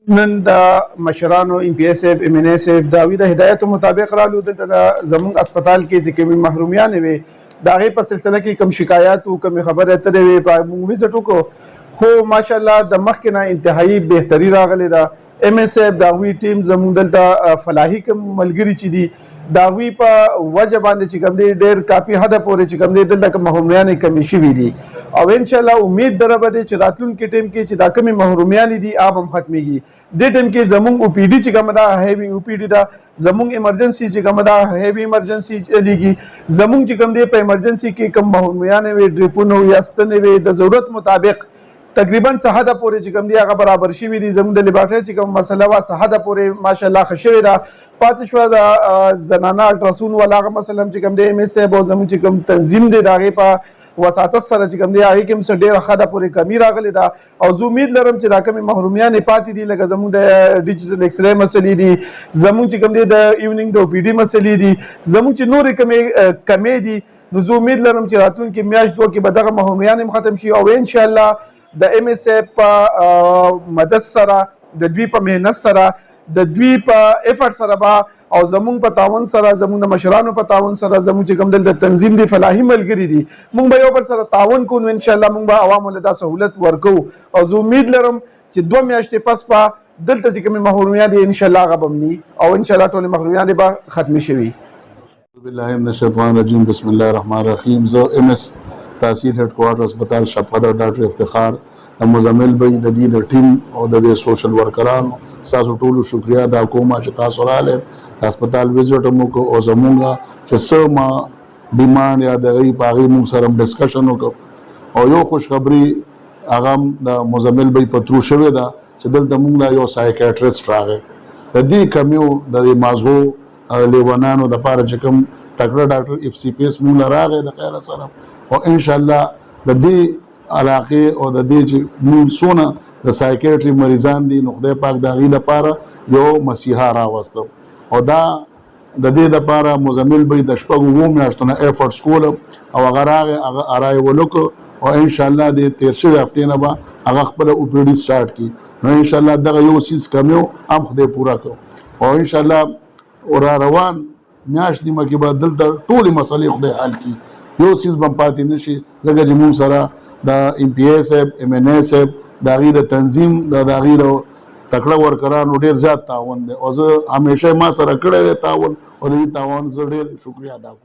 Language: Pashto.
نن د مشرانو ام پی ایس اف ام ان ایس اف د هدایت مطابق رالو دلته د زمونږ هسپتال کې چې کومې محرومیانې وي د هغې په سلسله کې کوم شکایات و کومې خبرې اترې وې په موږ وزټ وکړو خو ماشاءالله د مخکې نه انتهایي بهتري راغلې ده ام ایس اف د هغوی ټیم زمونږ دلته فلاحي کوم ملګري چې دي د هغوی په وجه باندې چې کوم دی ډېر کافي حده پورې چې کوم دی دلته کوم محرومیانې کمې شوي دي او انشاءالله امید دره به دی چې راتلونکي ټیم کې چې دا کومې محرومیانې دي هغه هم ختمېږي دې ټیم کې زمونږ او پی ډي چې کومه ده هیوي او پی ډي ده زمونږ ایمرجنسي چې کومه ده هیوي ایمرجنسي چلیږي زمونږ چې کوم دی په ایمرجنسي کې کوم محرومیانې وي ډریپونه یا ستنې وي د ضرورت مطابق تقریبا څه حده پورې چې کوم دی هغه برابر شوي دي زموږ د لیبارټرۍ چې کوم مسله وه څه حده پورې ماشاءالله ښه شوې ده پاتې شوه د زنانه الټراسون والا هغه مثلا چې کوم دی ایم ایس صاحب او زموږ چې کوم تنظیم دی د هغې په وساطت سره چې کوم دی هغې کې هم څه ډېره ښه ده پورې کمي راغلې ده او زه امید لرم چې دا کومې محرومیانې پاتې دي لکه زموږ د ډیجیټل ایکس رې مسلې دي زموږ چې کوم دی د ایوننګ د او پی ډي مسلې دي زموږ چې نورې کومې کمې دي نو زه امید لرم چې راتلونکي میاشت دوه کې به دغه محرومیانې هم ختم شي او انشاءالله د ایم ایس اف په مدد سره د دوی په مهنت سره د دوی په افرټ سره به او زمونږ په تعاون سره زمونږ د مشرانو په تعاون سره زمونږ چې کوم دلته تنظیم دی فلاحي ملګري دي موږ به یو بل سره تعاون کوو نو انشاءالله موږ به عوامو له دا سهولت ورکوو او زه امید لرم چې 2 میاشتې پس به دلته چې کومې محرومیات دي انشاءالله هغه به هم ني او انشاءالله ټولې محرومیات به ختمې شوي بالله من الشیطان الرجیم بسم الله الرحمن الرحیم زه ام ایس تحصیل هیډ کوارټر هسپتال شفقت ډاکټر افتخار د مزمل بی د دې د ټیم او د دې سوشل ورکرانو تاسو ټولو شکریا ادا کوم چې تاسو راغله د هسپتال وزټ مو کو او زمونږ چې څه ما ډیمان یا د غي پاغي مون سره ډسکشن وکړو او یو خوش خبری هغه د مزمل بی پترو شوی دا چې دلته مونږ یو سایکیاټریست راغی د دې کمیو د مازغو لیوانانو د پاره چې کوم تکړه ډاکټر اف سی پی اس مونږ راغی د خیر سره او ان شاء الله د دې علاقه او د دې چې مونږ سونه د سایکیاټری مریضان دي نو خدای پاک د غي لپاره یو مسیحا راوسته او دا د دې لپاره مزمل به د شپږ وو میاشتونه افورټس کول او هغه هغه ارای ولک او ان شاء الله د 13 هفته نه به هغه خپل او پی ډي سٹارټ کی نو ان شاء الله دغه یو سیس کمیو هم خدای پورا کو او ان شاء الله اور روان میاش نیمه کې بعد دلته ټولې مسلې خدای حل کی یو سیس بم پاتې نشي لکه چې مون سره د ام پی ایس اف ام ان ایس اف د غیر تنظیم د غیر تکړه ورکرانو ډیر زیات تعاون دی او زه همیشه ما سره کړی دی تعاون او دې تعاون زه ډیر شکریا ادا کوم